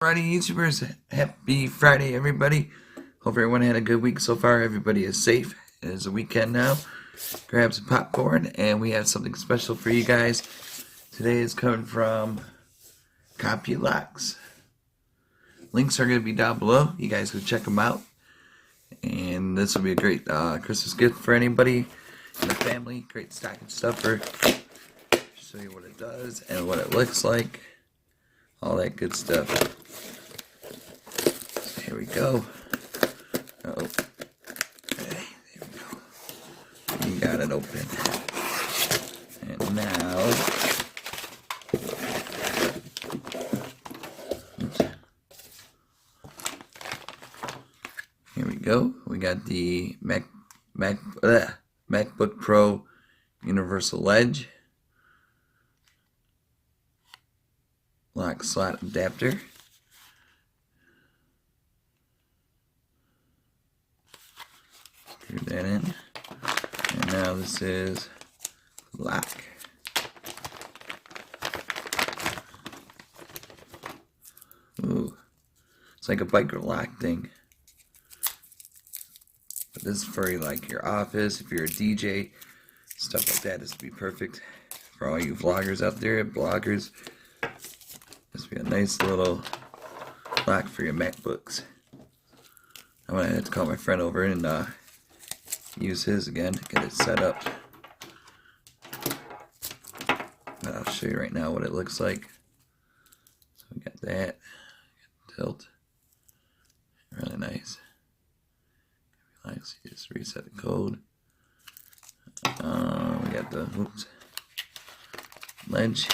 Friday, YouTubers. Happy Friday, everybody. Hope everyone had a good week so far. Everybody is safe. It is a weekend now. Grab some popcorn, and we have something special for you guys. Today is coming from CompuLocks. Links are going to be down below. You guys go check them out. And this will be a great Christmas gift for anybody in the family. Great stocking stuffer. Show you what it does and what it looks like. All that good stuff. So here we go. Oh, okay, there we go. You got it open. And now, oops. Here we go. We got the MacBook Pro Universal Edge lock slot adapter. Screw that in. And now this is lock. Ooh. It's like a biker lock thing. But this is for like your office, if you're a DJ, stuff like that. This would be perfect for all you vloggers out there, bloggers. This would be a nice little lock for your MacBooks. I'm going to have to call my friend over and use his again to get it set up. But I'll show you right now what it looks like. So we got that. Tilt. Really nice. Relax. You just reset the code. We got the ledge.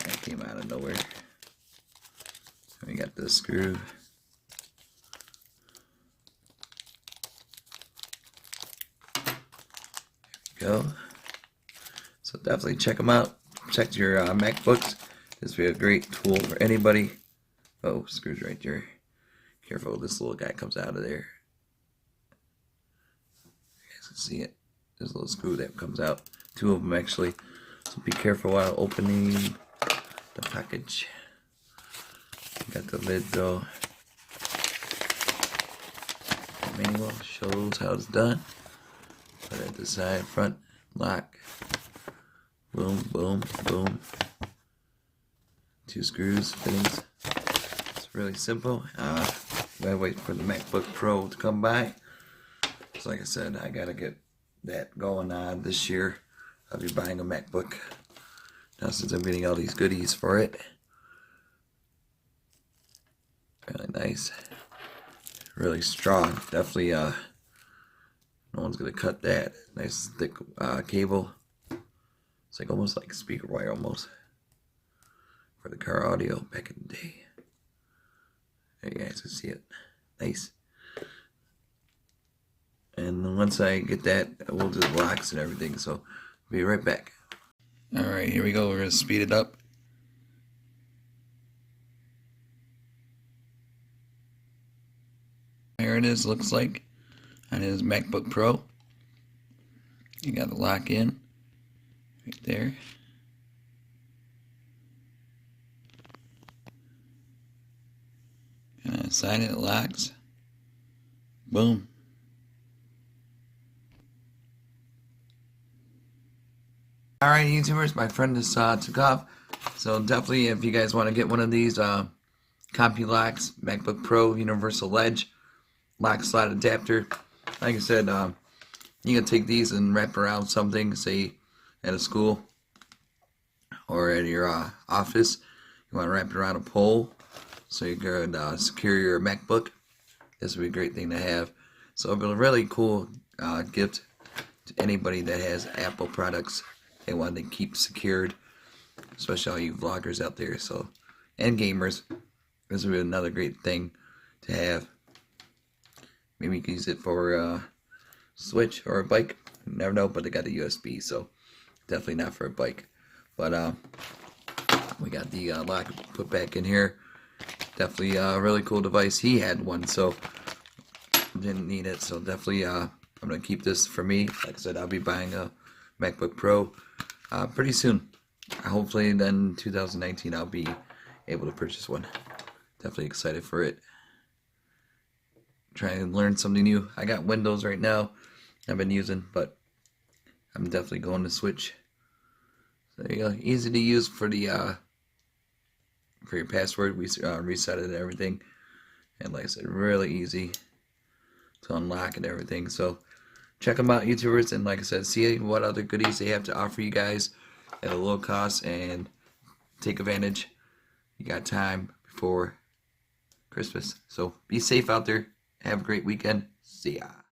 That came out of nowhere. We got the screw. There we go. So definitely check them out. Check your MacBooks. This will be a great tool for anybody. Oh, screws right there. Careful, this little guy comes out of there. You guys can see it. There's a little screw that comes out. Two of them actually. So be careful while opening the package. Got the lid though. The manual shows how it's done. Put it at the side, front, lock. Boom, boom, boom. Two screws, fittings. It's really simple. Gotta wait for the MacBook Pro to come by. So like I said, I gotta get that going on this year. I'll be buying a MacBook now since I'm getting all these goodies for it. Really nice. Really strong. Definitely no one's gonna cut that. Nice thick cable. It's like almost like speaker wire almost for the car audio back in the day. There you guys can see it. Nice. And once I get that, we'll do the locks and everything. So I'll be right back. Alright, here we go. We're gonna speed it up. There it is, looks like on his MacBook Pro. You got the lock in right there. Gonna sign it, locks. Boom. Alright, YouTubers, my friend just took off. So definitely, if you guys want to get one of these CompuLocks MacBook Pro Universal Edge lock slot adapter, like I said, you can take these and wrap around something, say at a school or at your office. You want to wrap it around a pole so you can secure your MacBook. This would be a great thing to have. So it'll be a really cool gift to anybody that has Apple products they want to keep secured, especially all you vloggers out there. So, and gamers, this would be another great thing to have. Maybe you can use it for a Switch or a bike. You never know, but they got the USB, so definitely not for a bike. But we got the lock put back in here. definitely a really cool device. He had one, so didn't need it. So definitely, I'm gonna keep this for me. Like I said, I'll be buying a MacBook Pro pretty soon. Hopefully, then 2019, I'll be able to purchase one. Definitely excited for it. Trying to learn something new. I got Windows right now. I've been using, but I'm definitely going to switch. So there you go. Easy to use for the for your password. We reset it and everything, and like I said, really easy to unlock and everything. So check them out, YouTubers, and like I said, see what other goodies they have to offer you guys at a low cost, and take advantage. You got time before Christmas, so be safe out there. Have a great weekend. See ya.